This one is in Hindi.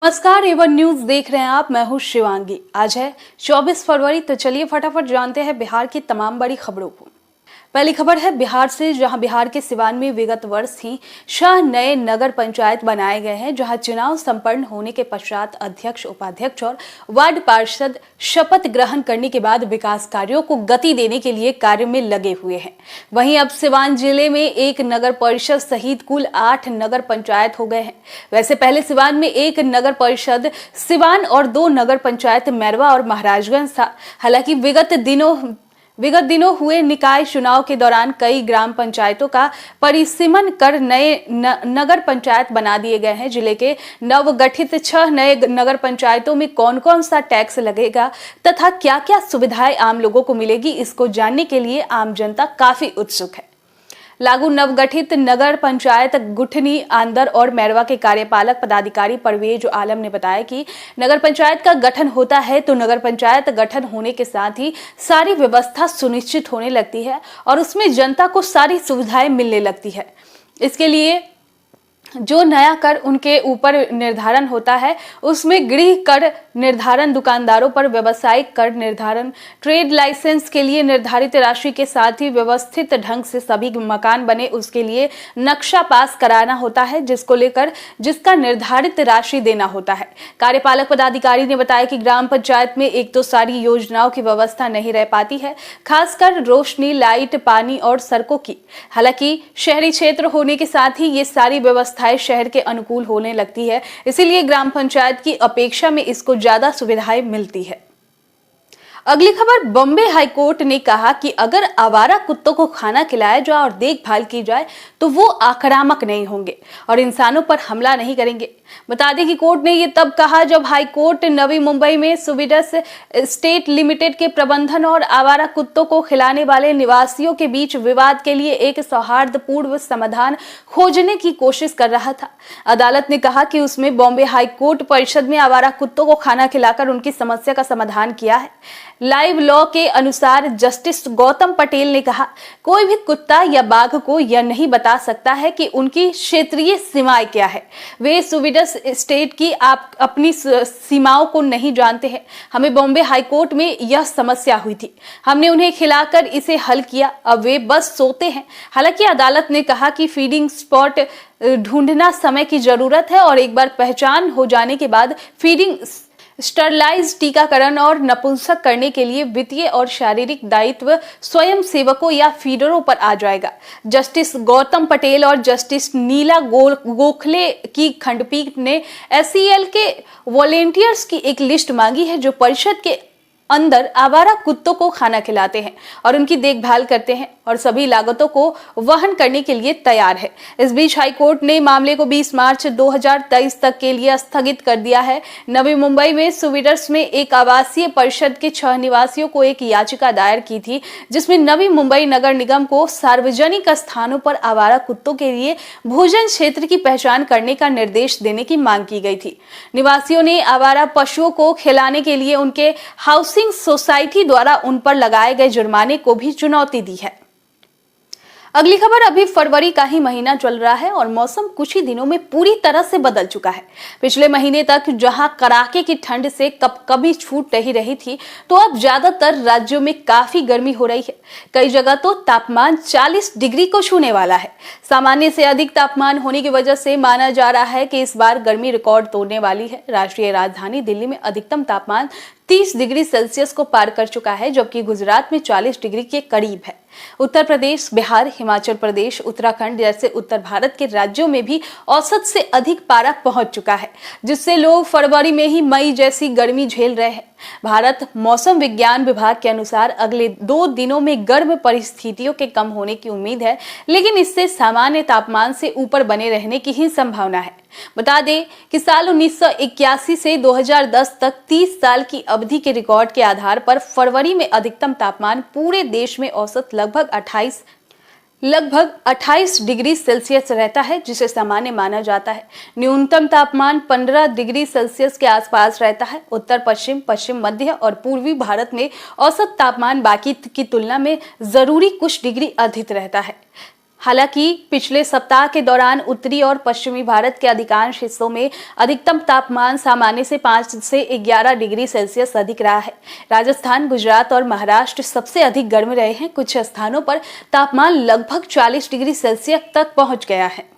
नमस्कार, एवन न्यूज देख रहे हैं आप। मैं हूं शिवांगी। आज है 24 फरवरी। तो चलिए फटाफट जानते हैं बिहार की तमाम बड़ी खबरों को। पहली खबर है बिहार से, जहां बिहार के सिवान में विगत वर्ष ही 6 नए नगर पंचायत बनाए गए हैं, जहां चुनाव संपन्न होने के पश्चात अध्यक्ष, उपाध्यक्ष और वार्ड पार्षद शपथ ग्रहण करने के बाद विकास कार्यों को गति देने के लिए कार्य में लगे हुए हैं। वहीं अब सिवान जिले में एक नगर परिषद सहित कुल 8 नगर पंचायत हो गए हैं। वैसे पहले सिवान में एक नगर परिषद सिवान और 2 नगर पंचायत मैरवा और महाराजगंज था। हालांकि विगत दिनों हुए निकाय चुनाव के दौरान कई ग्राम पंचायतों का परिसीमन कर नए नगर पंचायत बना दिए गए हैं। जिले के नवगठित 6 नए नगर पंचायतों में कौन कौन सा टैक्स लगेगा तथा क्या क्या सुविधाएं आम लोगों को मिलेगी, इसको जानने के लिए आम जनता काफी उत्सुक है। लागू नवगठित नगर पंचायत गुठनी, आंदर और मैरवा के कार्यपालक पदाधिकारी परवेज आलम ने बताया कि नगर पंचायत का गठन होता है तो नगर पंचायत गठन होने के साथ ही सारी व्यवस्था सुनिश्चित होने लगती है और उसमें जनता को सारी सुविधाएं मिलने लगती है। इसके लिए जो नया कर उनके ऊपर निर्धारण होता है उसमें गृह कर निर्धारण, दुकानदारों पर व्यवसायिक कर निर्धारण, ट्रेड लाइसेंस के लिए निर्धारित राशि के साथ ही व्यवस्थित ढंग से सभी मकान बने उसके लिए नक्शा पास कराना होता है, जिसका निर्धारित राशि देना होता है। कार्यपालक पदाधिकारी ने बताया कि ग्राम पंचायत में एक तो सारी योजनाओं की व्यवस्था नहीं रह पाती है, खासकर रोशनी, लाइट, पानी और सड़कों की। हालांकि शहरी क्षेत्र होने के साथ ही ये सारी व्यवस्था शहर के अनुकूल होने लगती है, इसीलिए ग्राम पंचायत की अपेक्षा में इसको ज्यादा सुविधाएं मिलती है। अगली खबर, बॉम्बे हाईकोर्ट ने कहा कि अगर आवारा कुत्तों को खाना खिलाया जाए और देखभाल की जाए तो वो आक्रामक नहीं होंगे और इंसानों पर हमला नहीं करेंगे। बता दें कि कोर्ट ने ये तब कहा जब हाईकोर्ट नवी मुंबई में सुविडस स्टेट लिमिटेड के प्रबंधन और आवारा कुत्तों को खिलाने वाले निवासियों के बीच विवाद के लिए एक सौहार्दपूर्ण समाधान खोजने की कोशिश कर रहा था। अदालत ने कहा कि उसमें बॉम्बे हाईकोर्ट परिषद में आवारा कुत्तों को खाना खिलाकर उनकी समस्या का समाधान किया है। लाइव लॉ के अनुसार जस्टिस गौतम पटेल ने कहा, कोई भी कुत्ता या बाघ को यह नहीं बता सकता है कि उनकी क्षेत्रीय सीमाएं क्या है। वे सुविडस स्टेट की अपनी सीमाओं को नहीं जानते हैं। हमें बॉम्बे हाईकोर्ट में यह समस्या हुई थी, हमने उन्हें खिलाकर इसे हल किया, अब वे बस सोते हैं। हालांकि अदालत ने कहा कि फीडिंग स्पॉट ढूंढना समय की जरूरत है और एक बार पहचान हो जाने के बाद फीडिंग, स्टरलाइज, टीकाकरण और नपुंसक करने के लिए वित्तीय और शारीरिक दायित्व स्वयं सेवकों या फीडरों पर आ जाएगा। जस्टिस गौतम पटेल और जस्टिस नीला गोखले की खंडपीठ ने SEL के वॉलेंटियर्स की एक लिस्ट मांगी है जो परिषद के अंदर आवारा कुत्तों को खाना खिलाते हैं और उनकी देखभाल करते हैं और सभी लागतों को वहन करने के लिए तैयार है। इस बीच हाईकोर्ट ने मामले को 20 मार्च 2023 तक के लिए स्थगित कर दिया है। नवी मुंबई में सुविडस में एक आवासीय परिषद के 6 निवासियों को एक याचिका दायर की थी, जिसमें नवी मुंबई नगर निगम को सार्वजनिक स्थानों पर आवारा कुत्तों के लिए भोजन क्षेत्र की पहचान करने का निर्देश देने की मांग की गई थी। निवासियों ने आवारा पशुओं को खिलाने के लिए उनके हाउसिंग सोसाइटी द्वारा उन पर लगाए गए जुर्माने को भी चुनौती दी है। अगली खबर, अभी फरवरी का ही महीना चल रहा है और मौसम कुछ ही दिनों में पूरी तरह से बदल चुका है। पिछले महीने तक जहां कड़ाके की ठंड से कभी छूट नहीं रही थी, तो अब ज्यादातर राज्यों में काफी गर्मी हो रही है। कई जगह तो तापमान 40 डिग्री को छूने वाला है। सामान्य से अधिक तापमान होने की वजह से माना जा रहा है कि इस बार गर्मी रिकॉर्ड तोड़ने वाली है। राष्ट्रीय राजधानी दिल्ली में अधिकतम तापमान 30 डिग्री सेल्सियस को पार कर चुका है, जबकि गुजरात में 40 डिग्री के करीब है। उत्तर प्रदेश, बिहार, हिमाचल प्रदेश, उत्तराखंड जैसे उत्तर भारत के राज्यों में भी औसत से अधिक पारा पहुंच चुका है, जिससे लोग फरवरी में ही मई जैसी गर्मी झेल रहे हैं। भारत मौसम विज्ञान विभाग के अनुसार अगले 2 दिनों में गर्म परिस्थितियों के कम होने की उम्मीद है, लेकिन इससे सामान्य तापमान से ऊपर बने रहने की ही संभावना है। बता दें कि साल 1981 से 2010 तक 30 साल की अवधि के रिकॉर्ड के आधार पर फरवरी में अधिकतम तापमान पूरे देश में औसत लगभग 28 डिग्री सेल्सियस रहता है, जिसे सामान्य माना जाता है। न्यूनतम तापमान 15 डिग्री सेल्सियस के आसपास रहता है। उत्तर पश्चिम, पश्चिम मध्य और पूर्वी भारत में औसत तापमान बाकी की तुलना में जरूरी कुछ डिग्री अधिक रहता है। हालांकि पिछले सप्ताह के दौरान उत्तरी और पश्चिमी भारत के अधिकांश हिस्सों में अधिकतम तापमान सामान्य से 5 से 11 डिग्री सेल्सियस अधिक रहा है। राजस्थान, गुजरात और महाराष्ट्र सबसे अधिक गर्म रहे हैं। कुछ स्थानों पर तापमान लगभग 40 डिग्री सेल्सियस तक पहुंच गया है।